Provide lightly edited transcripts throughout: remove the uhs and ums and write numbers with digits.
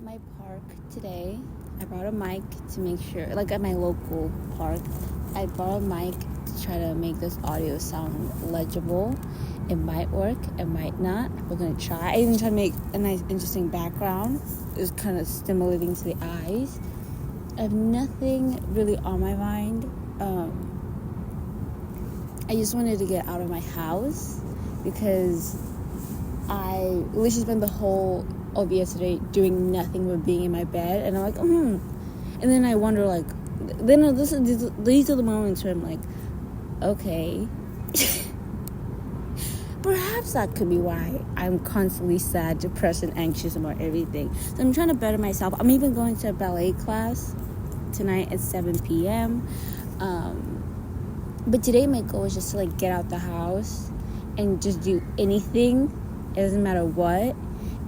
my park today. I brought a mic to make sure, like at my local park, I brought a mic to try to make this audio sound legible. It might work, it might not. We're gonna try. I even tried to make a nice, interesting background. It was kind of stimulating to the eyes. I have nothing really on my mind. I just wanted to get out of my house because I literally spent the whole of yesterday doing nothing but being in my bed, and I'm like, and then I wonder, like, then these are the moments where I'm like, okay, perhaps that could be why I'm constantly sad, depressed, and anxious about everything. So I'm trying to better myself. I'm even going to a ballet class tonight at 7 p.m. But today my goal is just to like get out the house and just do anything. It doesn't matter what.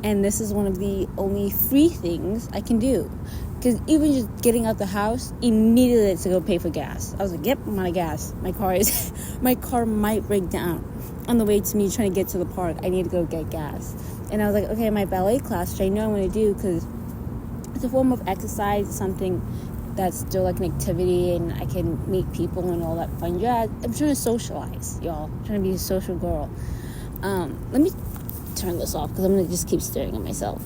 And this is one of the only free things I can do. Because even just getting out the house, immediately it's to go pay for gas. I was like, yep, I'm out of gas. My car might break down on the way to me trying to get to the park. I need to go get gas. And I was like, okay, my ballet class, which I know I'm going to do because it's a form of exercise, something that's still like an activity, and I can meet people and all that fun jazz. I'm trying to socialize, y'all. I'm trying to be a social girl. Let me turn this off because I'm going to just keep staring at myself.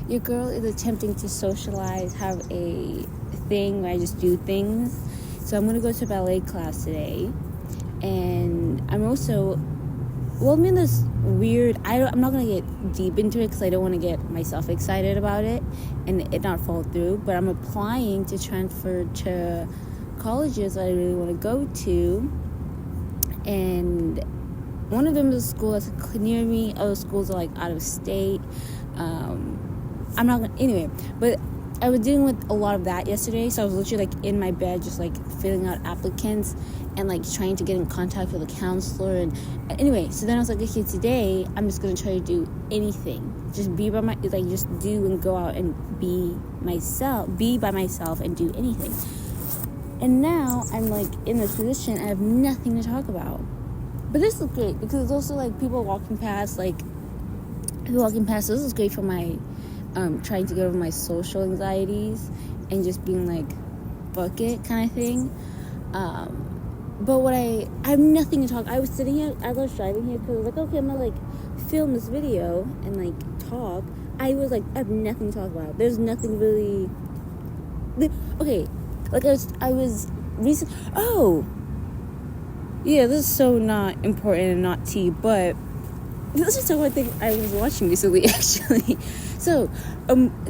Your girl is attempting to socialize, have a thing where I just do things. So I'm going to go to ballet class today. And I'm also, I'm in this weird, I'm not going to get deep into it because I don't want to get myself excited about it and it not fall through. But I'm applying to transfer to colleges that I really want to go to. And one of them is a school that's near me. Other schools are like out of state. I'm not gonna, anyway, but I was dealing with a lot of that yesterday, so I was literally like in my bed just like filling out applicants and like trying to get in contact with a counselor. And anyway, so then I was like, okay, today I'm just gonna try to do anything, just be by just do and go out and be by myself and do anything. And now I'm like in this position, I have nothing to talk about. But this is great because it's also like people walking past. This is great for my trying to get over my social anxieties and just being like, fuck it kind of thing. But I have nothing to talk. I was sitting here, I was driving here because I was like, okay, I'm gonna like film this video and like talk. I was like, I have nothing to talk about. There's nothing really. Okay, like I was recent. Oh, yeah, this is so not important and not tea, but this is one thing I was watching recently, actually. So,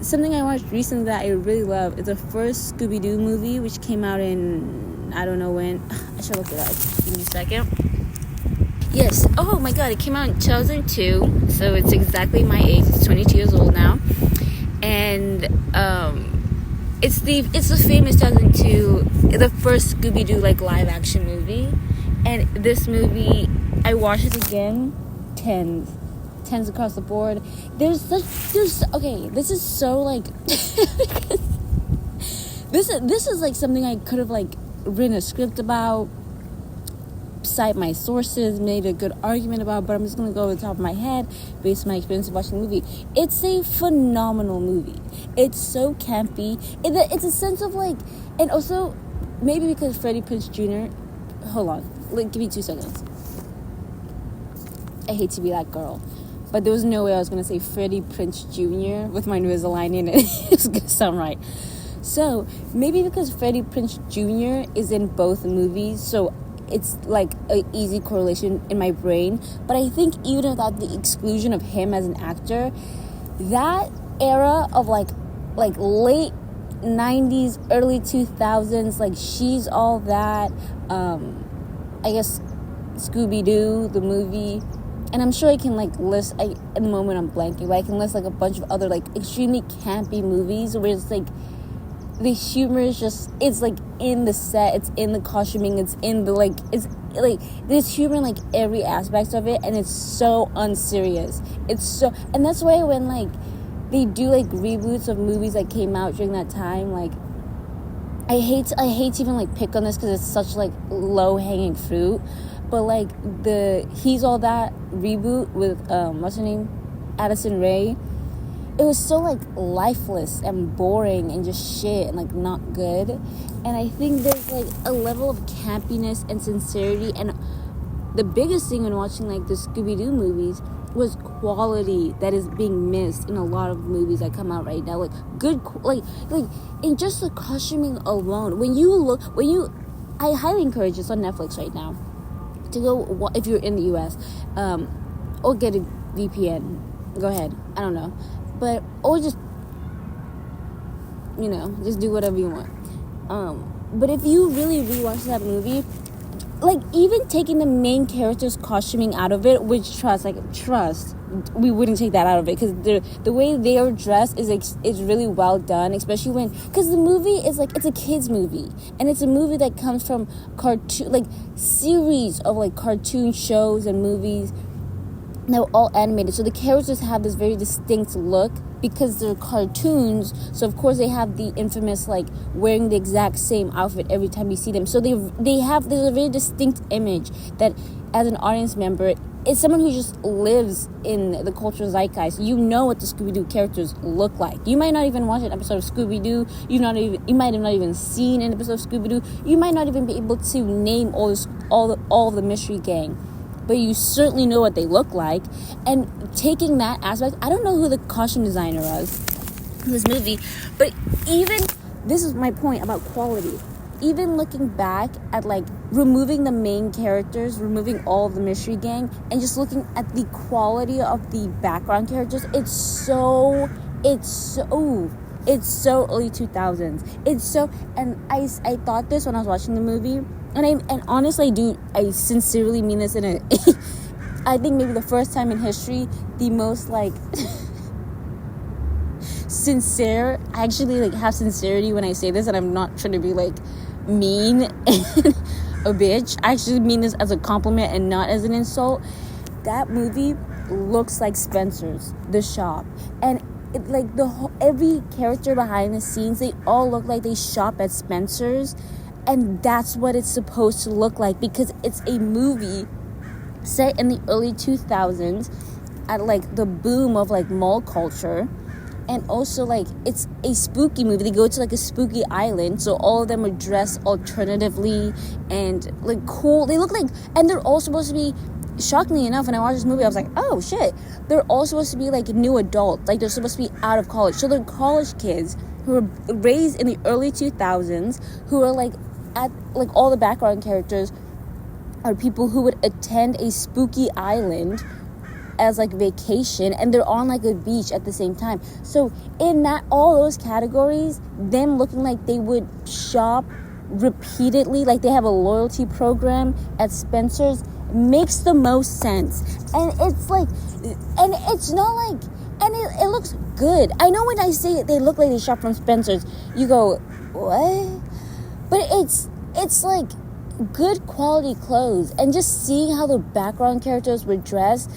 something I watched recently that I really love is the first Scooby-Doo movie, which came out in, I don't know when. I should look it up. Give me a second. Yes. Oh, my God. It came out in 2002, so it's exactly my age. It's 22 years old now. And it's the famous 2002, the first Scooby-Doo, like, live-action movie. And this movie, I watched it again, tens across the board. Okay, this is so like this is like something I could have like written a script about, cite my sources, made a good argument about, but I'm just gonna go over the top of my head based on my experience of watching the movie. It's a phenomenal movie. It's so campy. It's a sense of like, and also maybe because Freddie Prinze Jr. Hold on. Like, give me 2 seconds. I hate to be that girl, but there was no way I was going to say Freddie Prinze Jr. with my Invisalign in it. It's going to sound right. So, maybe because Freddie Prinze Jr. is in both movies, so it's like an easy correlation in my brain. But I think even without the exclusion of him as an actor, that era of like late 90s, early 2000s, like She's All That, I guess Scooby-Doo, the movie, and I'm sure I can like list, at the moment I'm blanking, but I can list like a bunch of other like extremely campy movies where it's like the humor is just, it's like in the set, it's in the costuming, it's in the like, it's like there's humor in like every aspect of it, and it's so unserious. It's so, and that's why when like they do like reboots of movies that came out during that time, like I hate to even like pick on this because it's such like low hanging fruit, but like the He's All That reboot with what's her name, Addison Rae, it was so like lifeless and boring and just shit and like not good. And I think there's like a level of campiness and sincerity, and the biggest thing when watching like the Scooby-Doo movies was quality that is being missed in a lot of movies that come out right now. Like good, like in just the costuming alone. I highly encourage, it's on Netflix right now, to go, if you're in the US, or get a VPN. Go ahead, I don't know, or just just do whatever you want. But if you really rewatch that movie, like even taking the main character's costuming out of it, which trust, we wouldn't take that out of it, because the way they are dressed is really well done, especially because the movie is like, it's a kids movie, and it's a movie that comes from cartoon, like series of like cartoon shows and movies that were all animated. So the characters have this very distinct look because they're cartoons. So of course they have the infamous like wearing the exact same outfit every time you see them. So there's a very distinct image that, as an audience member, is someone who just lives in the cultural zeitgeist. You know what the Scooby-Doo characters look like. You might not even watch an episode of Scooby-Doo. You might have not even seen an episode of Scooby-Doo. You might not even be able to name all the mystery gang, but you certainly know what they look like. And taking that aspect, I don't know who the costume designer was in this movie, but even, this is my point about quality, even looking back at like removing the main characters, removing all of the mystery gang, and just looking at the quality of the background characters, it's so early 2000s. And I thought this when I was watching the movie, and honestly I sincerely mean this I think maybe the first time in history, the most like sincere, I actually like have sincerity when I say this, and I'm not trying to be like mean and a bitch. I actually mean this as a compliment and not as an insult. That movie looks like Spencer's, the shop, and it, like every character behind the scenes, they all look like they shop at Spencer's. And that's what it's supposed to look like, because it's a movie set in the early 2000s at like the boom of like mall culture. And also like it's a spooky movie. They go to like a spooky island, so all of them are dressed alternatively and like cool. They look like, and they're all supposed to be, shockingly enough, when I watched this movie, I was like, oh shit, they're all supposed to be like new adults, like they're supposed to be out of college. So they're college kids who were raised in the early 2000s, who are like, at like all the background characters are people who would attend a spooky island as like vacation, and they're on like a beach at the same time. So in that, all those categories, them looking like they would shop repeatedly, like they have a loyalty program at Spencer's, makes the most sense. And it's like, and it's not like, and it looks good. I know when I say it, they look like they shop from Spencer's, you go, what? But it's like good quality clothes, and just seeing how the background characters were dressed,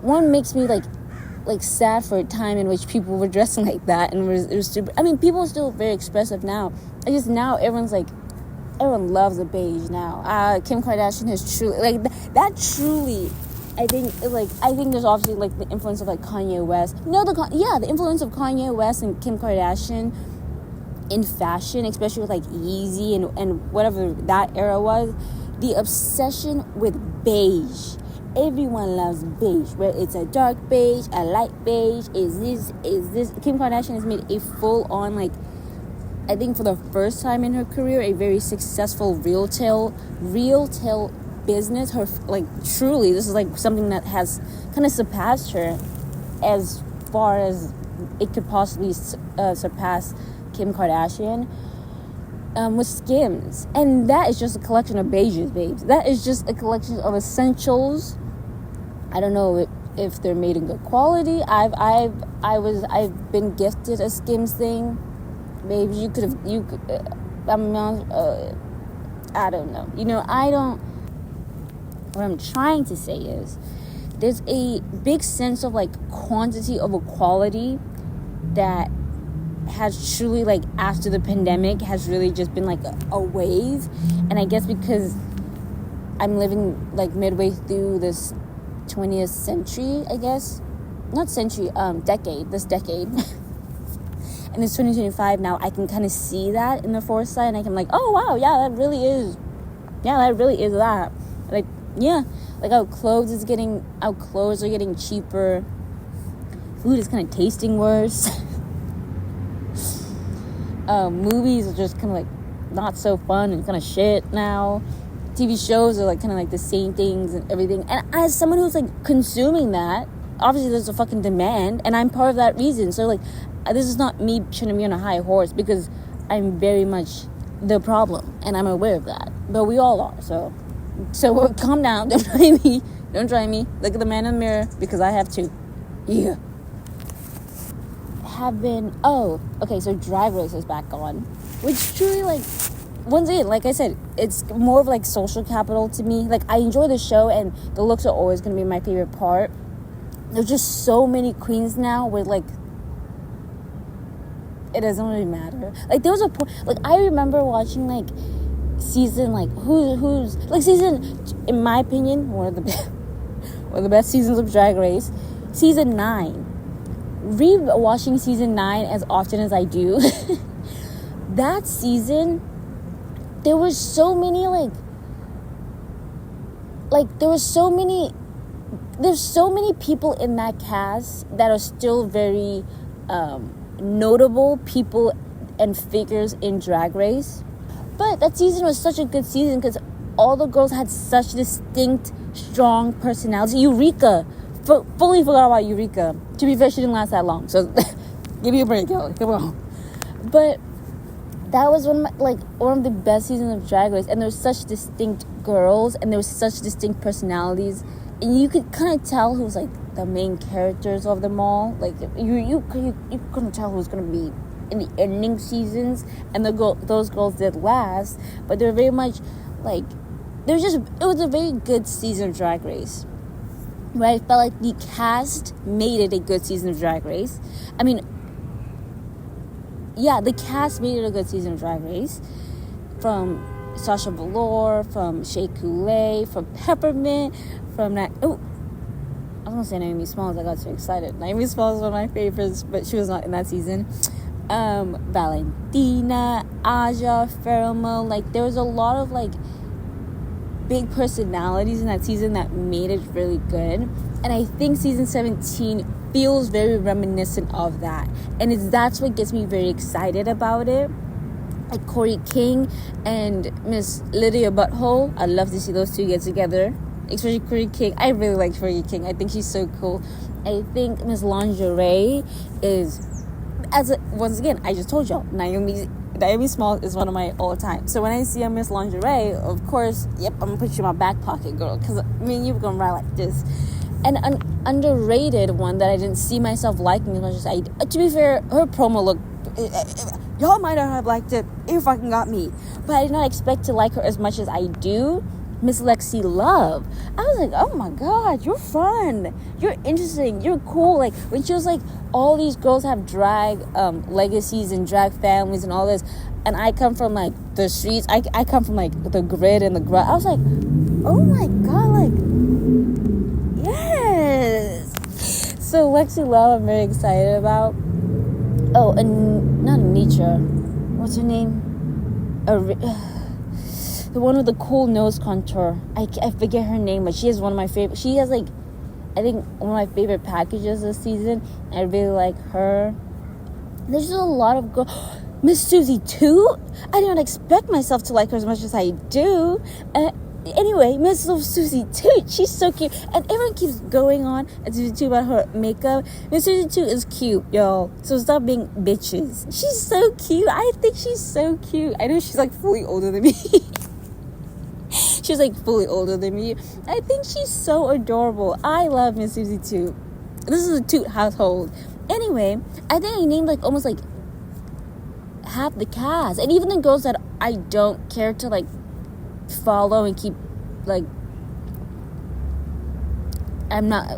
one makes me like sad for a time in which people were dressing like that, and it was super. I mean, people are still very expressive now. It's just now everyone loves a beige now. Kim Kardashian has truly like that. Truly, I think there's obviously like the influence of like Kanye West. The influence of Kanye West and Kim Kardashian in fashion, especially with like Yeezy and whatever that era was. The obsession with beige. Everyone loves beige, whether it's a dark beige, a light beige. Is this Kim Kardashian has made a full on, like, I think for the first time in her career, a very successful retail business. Her, like, truly, this is like something that has kind of surpassed her as far as it could possibly surpass Kim Kardashian, with Skims. And that is just a collection of beiges, babes. That is just a collection of essentials. I don't know if they're made in good quality. I've been gifted a Skims thing. Babes, I don't know. What I'm trying to say is there's a big sense of like quantity over quality that has truly, like, after the pandemic, has really just been like a wave. And I guess because I'm living like midway through this 20th century, I guess, not century, decade, this decade. And it's 2025 now. I can kind of see that in the foresight, and I can like, oh wow, yeah, that really is that. Like, yeah, like our clothes are getting cheaper. Food is kind of tasting worse. Movies are just kind of like not so fun and kind of shit now. TV shows are like kind of like the same things and everything. And as someone who's like consuming that, obviously there's a fucking demand, and I'm part of that reason. So like, this is not me trying to be on a high horse, because I'm very much the problem, and I'm aware of that. But we all are. So calm down. Don't try me. Look at the man in the mirror, because I have to. Yeah. So Drag Race is back on, which truly, like, once again, like I said, it's more of like social capital to me. Like, I enjoy the show, and the looks are always going to be my favorite part. There's just so many queens now where, like, it doesn't really matter. Like, there was a point, like, I remember watching, like, season, like, who's like, season, in my opinion, one of the best seasons of Drag Race, season 9. Re-watching season 9 as often as I do, that season, there were so many, there's so many people in that cast that are still very notable people and figures in Drag Race. But that season was such a good season because all the girls had such distinct, strong personalities. Eureka, fully forgot about Eureka. To be fair, she didn't last that long, so give me a break, Kelly. Come on. But that was one of the best seasons of Drag Race, and there was such distinct girls, and there was such distinct personalities, and you could kind of tell who was like the main characters of them all. Like, you couldn't tell who was going to be in the ending seasons, and those girls did last, but they were very much like, it was a very good season of Drag Race. Right? I felt like the cast made it a good season of Drag Race. I mean, yeah, the cast made it a good season of Drag Race. From Sasha Velour, from Shea Coulee, from Peppermint, from that. Oh, I was gonna say Naomi Smalls. I got so excited. Naomi Smalls is one of my favorites, but she was not in that season. Valentina, Aja, Pheroma. Like, there was a lot of like big personalities in that season that made it really good, and I think season 17 feels very reminiscent of that, and that's what gets me very excited about it. Like Corey King and Miss Lydia Butthole, I'd love to see those two get together, especially Corey King. I really like Corey King. I think she's so cool. I think Miss Lingerie is, once again, I just told y'all, Naomi Smalls is one of my all-time. So when I see a Miss Lingerie, of course, yep, I'm gonna put you in my back pocket, girl, because me and you are gonna ride like this. And an underrated one that I didn't see myself liking as much as to be fair, her promo looked, y'all might not have liked it, it fucking got me, but I did not expect to like her as much as I do. Miss Lexi Love, I was like, oh my god, you're fun, you're interesting, you're cool. Like, when she was like, all these girls have drag legacies and drag families and all this, and I come from like the streets, I come from like the grid and the grunt. I was like, oh my god, like, yes. So Lexi Love, I'm very excited about. Oh, and not Anitra, what's her name? The one with the cool nose contour. I forget her name, but she is one of my favorite. She has like, I think, one of my favorite packages this season. I really like her. There's just a lot of girls. Miss Susie too. I didn't expect myself to like her as much as I do. Anyway, Miss Susie Toot, she's so cute, and everyone keeps going on at Susie Toot about her makeup. Miss Susie Toot is cute, y'all, so stop being bitches. She's so cute. I think she's so cute. I know she's like fully older than me. She's like fully older than me. I think she's so adorable. I love Miss Susie Toot. This is a Toot household. Anyway, I think I named like almost like half the cast, and even the girls that I don't care to like follow and keep, like, I'm not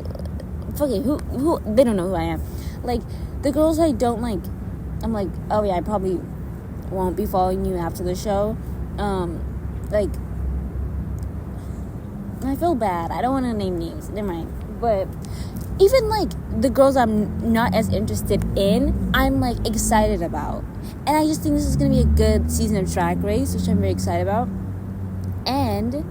fucking who they don't know who I am. Like, the girls I don't like, I'm like, oh yeah, I probably won't be following you after the show. Like, I feel bad. I don't want to name names. Never mind. But even like the girls I'm not as interested in, I'm like excited about. And I just think this is going to be a good season of Drag Race, which I'm very excited about. And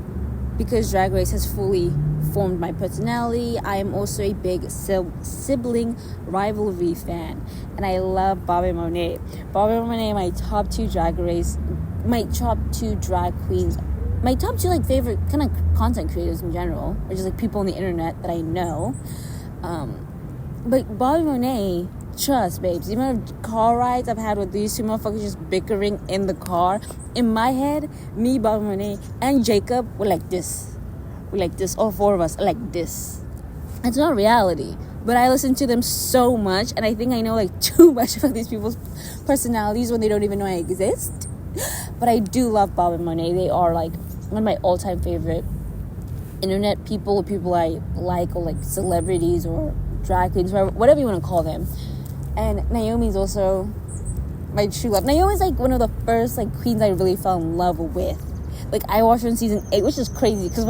because Drag Race has fully formed my personality, I am also a big sibling rivalry fan. And I love Bob and Monet. Bob and Monet are my top two drag queens, my top two like favorite kind of content creators in general, or just like people on the internet that I know. But Bob and Monet, trust, babes, the amount of car rides I've had with these two motherfuckers just bickering in the car. In my head, me, Bob and Monet, and Jacob were like this. We're like this. All four of us are like this. It's not reality. But I listen to them so much, and I think I know like too much about these people's personalities when they don't even know I exist. But I do love Bob and Monet. They are like one of my all-time favorite internet people, or people I like, or like celebrities or drag queens, whatever you want to call them. And Naomi's also my true love. Naomi's like one of the first like queens I really fell in love with. Like I watched her in season 8, which is crazy because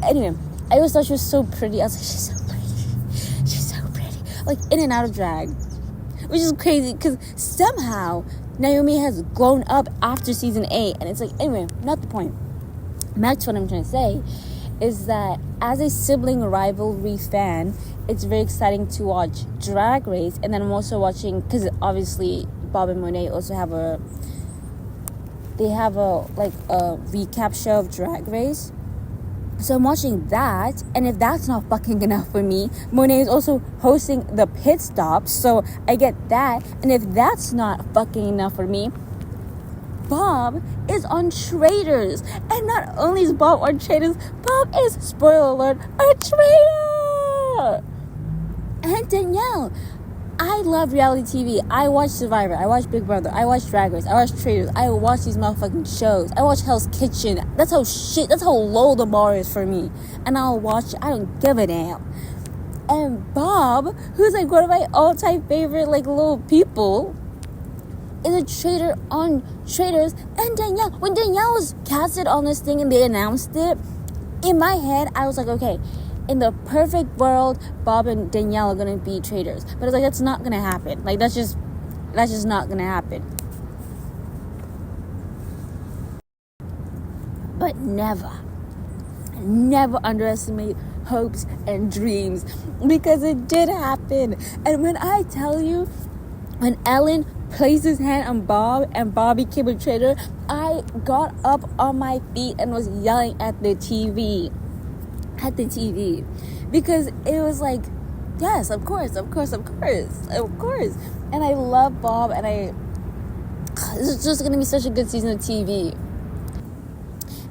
anyway, I always thought she was so pretty. I was like, she's so pretty, like in and out of drag, which is crazy because somehow Naomi has grown up after season 8, and it's like, anyway, not the point. Back to what I'm trying to say is that as a sibling rivalry fan, it's very exciting to watch Drag Race. And then I'm also watching, because obviously Bob and Monet also have a recap show of Drag Race. So I'm watching that, and if that's not fucking enough for me, Monet is also hosting the pit stop, so I get that. And if that's not fucking enough for me, Bob is on Traitors. And not only is Bob on Traitors, Bob is, spoiler alert, a traitor. And Danielle, I love reality TV. I watch Survivor, I watch Big Brother, I watch Drag Race, I watch Traitors, I watch these motherfucking shows, I watch Hell's Kitchen. That's how low the bar is for me. And I'll watch it, I don't give a damn. And Bob, who's like one of my all-time favorite like little people, is a traitor on Traitors. And Danielle, when Danielle was casted on this thing and they announced it, in my head, I was like, okay, in the perfect world, Bob and Danielle are gonna be traitors. But it's like, that's not gonna happen. Like, that's just not gonna happen. But never underestimate hopes and dreams, because it did happen. And when I tell you, when Ellen placed his hand on Bob and Bob became a traitor, I got up on my feet and was yelling at the TV. Because it was like, yes, of course. And I love Bob, and it's just gonna be such a good season of TV.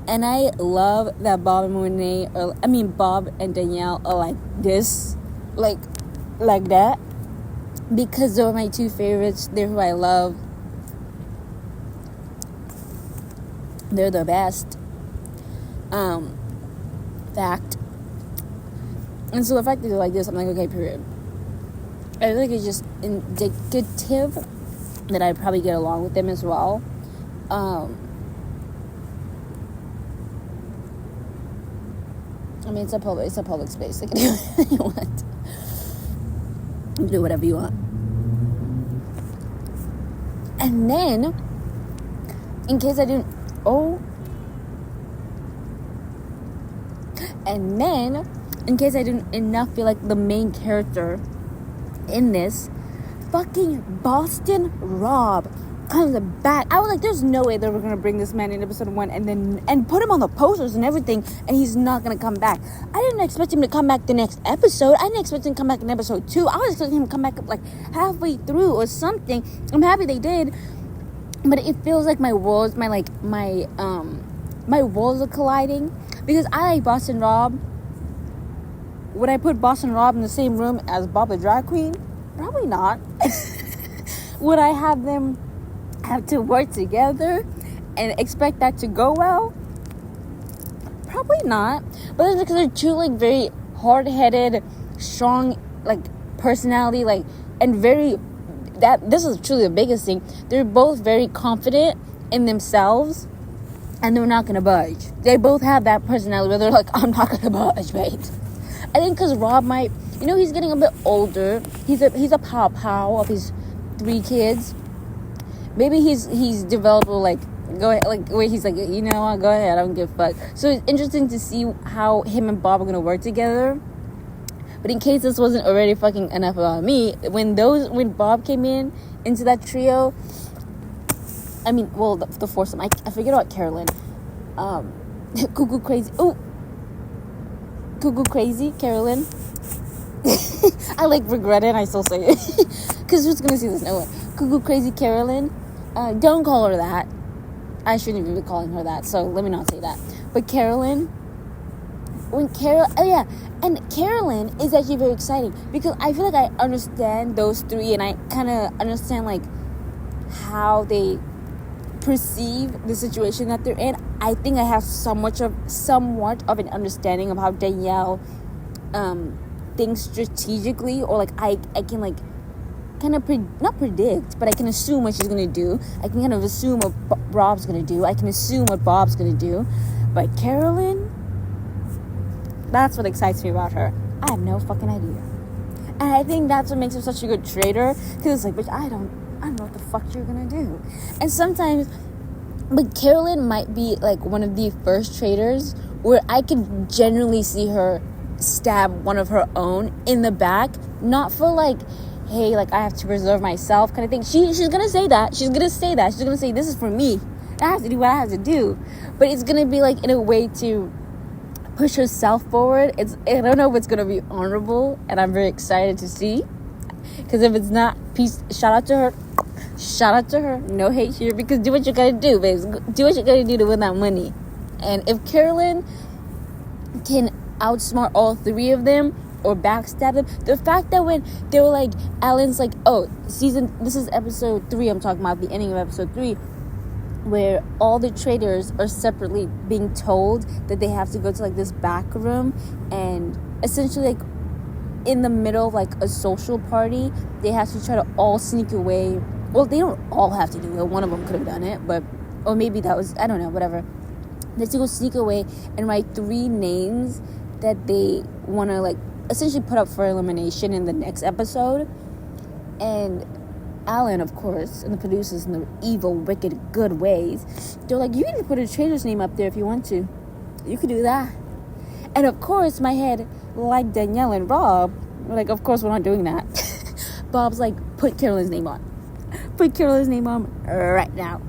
And I love that Bob and Danielle are like this, like that, because they're my two favorites. They're who I love. They're the best. Fact. And so the fact that they're like this, I'm like, okay, period. I feel like it's just indicative that I probably get along with them as well. I mean, it's a public space. Like, do whatever you want. Do whatever you want. And then, in case I didn't, enough feel like the main character in this, fucking Boston Rob comes back. I was like, there's no way they were gonna bring this man in episode 1 and put him on the posters and everything, and he's not gonna come back. I didn't expect him to come back the next episode. I didn't expect him to come back in episode 2. I was expecting him to come back like halfway through or something. I'm happy they did, but it feels like my worlds are colliding, because I like Boston Rob. Would I put Boston Rob in the same room as Bob the drag queen? Probably not. Would I have them have to work together and expect that to go well? Probably not. But it's because they're two like very hard-headed, strong like personality, like, and very, that this is truly the biggest thing. They're both very confident in themselves, and they're not gonna budge. They both have that personality where they're like, I'm not gonna budge, mate. I think because Rob might, he's getting a bit older. He's a pow of his 3 kids. Maybe he's developed like, go ahead, like, where he's like, you know what, go ahead, I don't give a fuck. So it's interesting to see how him and Bob are gonna work together. But in case this wasn't already fucking enough about me, when Bob came into that trio, I mean, well, the foursome, I forget about Carolyn, Cuckoo Crazy Carolyn. I like regret it, I still say it, because who's gonna see this? No one. Cuckoo Crazy Carolyn, don't call her that. I shouldn't even be calling her that, so let me not say that. But Carolyn, and Carolyn is actually very exciting, because I feel like I understand those 3, and I kind of understand, like, how they perceive the situation that they're in. I think I have somewhat of an understanding of how Danielle thinks strategically, or like I can like kind of not predict, but I can assume what she's gonna do. I can kind of assume what Rob's gonna do. I can assume what Bob's gonna do. But Carolyn, that's what excites me about her. I have no fucking idea, and I think that's what makes her such a good traitor. Because it's like, bitch, I don't know what the fuck you're gonna do. And sometimes, but Carolyn might be like one of the first traitors where I could generally see her stab one of her own in the back, not for like, hey, like, I have to preserve myself kind of thing. She's gonna say that. She's gonna say this is for me. I have to do what I have to do. But it's gonna be like in a way to push herself forward. I don't know if it's gonna be honorable, and I'm very excited to see. Because if it's not, peace. Shout out to her. No hate here, because do what you gotta do, babes. Do what you gotta do to win that money. And if Carolyn can outsmart all 3 of them or backstab them, the fact that when they were like, Alan's like, oh, this is episode 3, I'm talking about the ending of episode 3, where all the traitors are separately being told that they have to go to like this back room, and essentially like in the middle of like a social party, they have to try to all sneak away. Well, they don't all have to do it. One of them could have done it, or maybe that was, I don't know, whatever. They have to go sneak away and write 3 names that they want to like essentially put up for elimination in the next episode. And Alan, of course, and the producers in the evil, wicked, good ways, they're like, you can put a traitor's name up there if you want to. You could do that. And of course, my head, like Danielle and Rob, we're like, of course we're not doing that. Bob's like, put Carolyn's name on. Put Carolyn's name on right now.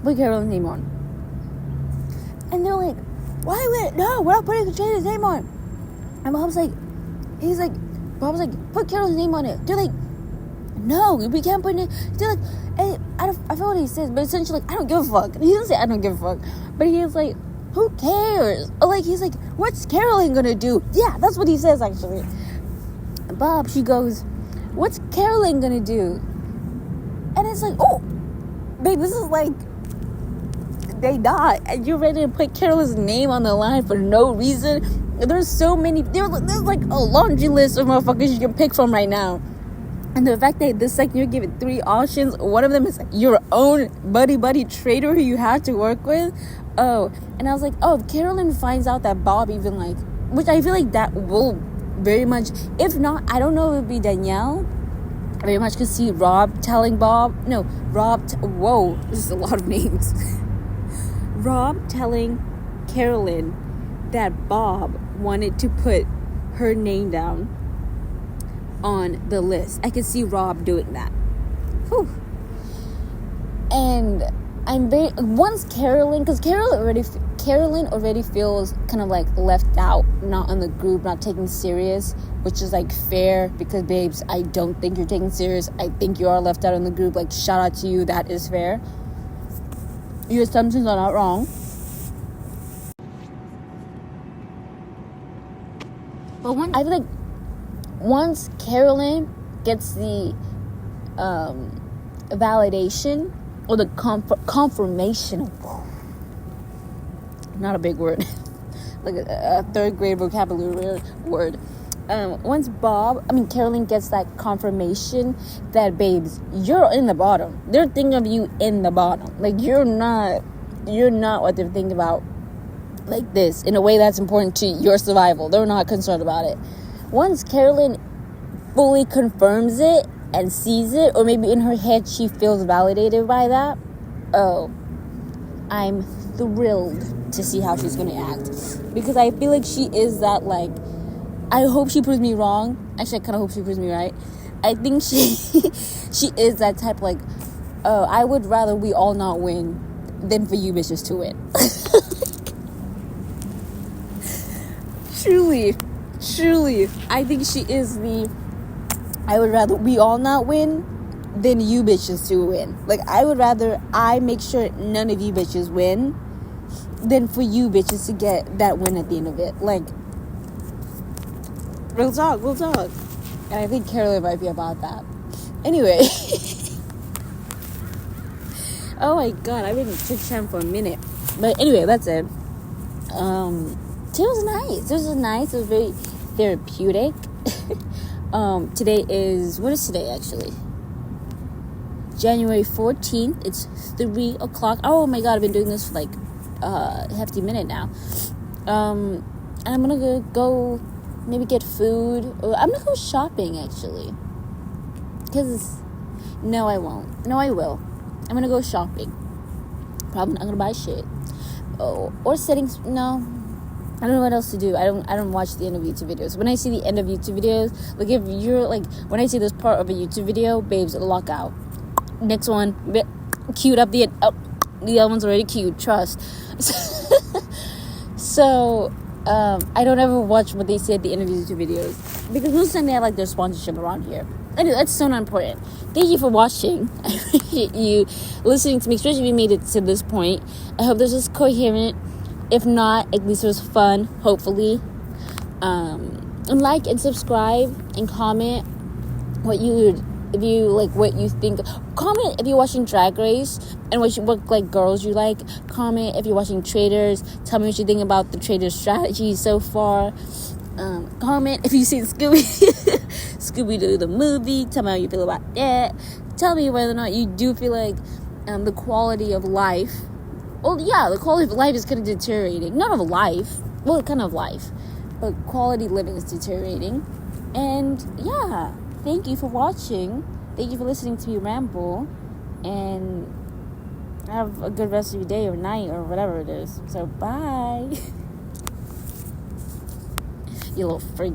Put Carolyn's name on. And they're like, why would, no, we're not putting the traitor's name on. And Bob's like, put Carolyn's name on it. They're like, no, we can't put it. They're like, hey, I forgot what he says, but essentially, like, I don't give a fuck. He doesn't say I don't give a fuck, but he's like, who cares? Or like, he's like, what's Carolyn gonna do? Yeah, that's what he says, actually. Bob, she goes, what's Carolyn gonna do? And it's like, oh, babe, this is like, they not, and you're ready to put Carolyn's name on the line for no reason. There's so many, there's like a laundry list of motherfuckers you can pick from right now. And the fact that this second you're given 3 options, one of them is your own buddy traitor who you have to work with. Oh, and I was like, oh, if Carolyn finds out that Bob even like, which I feel like that will very much, if not, I don't know if it would be Danielle. I very much could see Rob telling whoa, this is a lot of names. Rob telling Carolyn that Bob wanted to put her name down on the list. I could see Rob doing that. Whew. And I'm very, once Carolyn, because Carolyn already feels kind of like left out, not in the group, not taken serious, which is like fair, because babes, I don't think you're taken serious. I think you are left out in the group. Like, shout out to you, that is fair. Your assumptions are not wrong. But I feel like once Carolyn gets the validation or the confirmation, not a big word, like a 3rd grade vocabulary word, once Carolyn gets that confirmation that, babes, you're in the bottom. They're thinking of you in the bottom. Like, you're not what they're thinking about like this, in a way that's important to your survival. They're not concerned about it. Once Carolyn fully confirms it and sees it, or maybe in her head she feels validated by that, oh, I'm thrilled to see how she's gonna act. Because I feel like she is that, like, I hope she proves me wrong. Actually, I kind of hope she proves me right. I think she is that type, like, oh, I would rather we all not win than for you bitches to win. Truly, I think she is I would rather we all not win than you bitches to win. Like, I would rather I make sure none of you bitches win than for you bitches to get that win at the end of it. Like, real talk. And I think Carolyn might be about that. Anyway. Oh my god, I've been chit-chatting for a minute. But anyway, that's it. Today was nice. It was very therapeutic. Today is, what is today actually? January 14th. It's 3 o'clock. Oh my god, I've been doing this for like a hefty minute now. And I'm gonna go maybe get food. I'm gonna go shopping actually. Because, no I won't. No I will. I'm gonna go shopping. Probably not gonna buy shit. Oh, or settings. No, I don't know what else to do. I don't watch the end of YouTube videos. When I see the end of YouTube videos, like, if you're like, when I see this part of a YouTube video, babes, lock out. Next one, queued up the end. Oh, the other one's already queued. Trust. So, I don't ever watch what they say at the end of YouTube videos, because most of the time they have like their sponsorship around here. Anyway, that's so not important. Thank you for watching. I appreciate you listening to me, especially if you made it to this point. I hope this was coherent. If not, at least it was fun, hopefully. And like and subscribe and comment what you think. Comment if you're watching Drag Race and what like girls you like. Comment if you're watching Traitors. Tell me what you think about the Traitors strategy so far. Comment if you see Scooby-Doo the movie. Tell me how you feel about that. Tell me whether or not you do feel like the quality of life. Well, yeah, the quality of life is kind of deteriorating. Not of life. Well, kind of life. But quality living is deteriorating. And, yeah, thank you for watching. Thank you for listening to me ramble. And have a good rest of your day or night or whatever it is. So, bye. You little freak.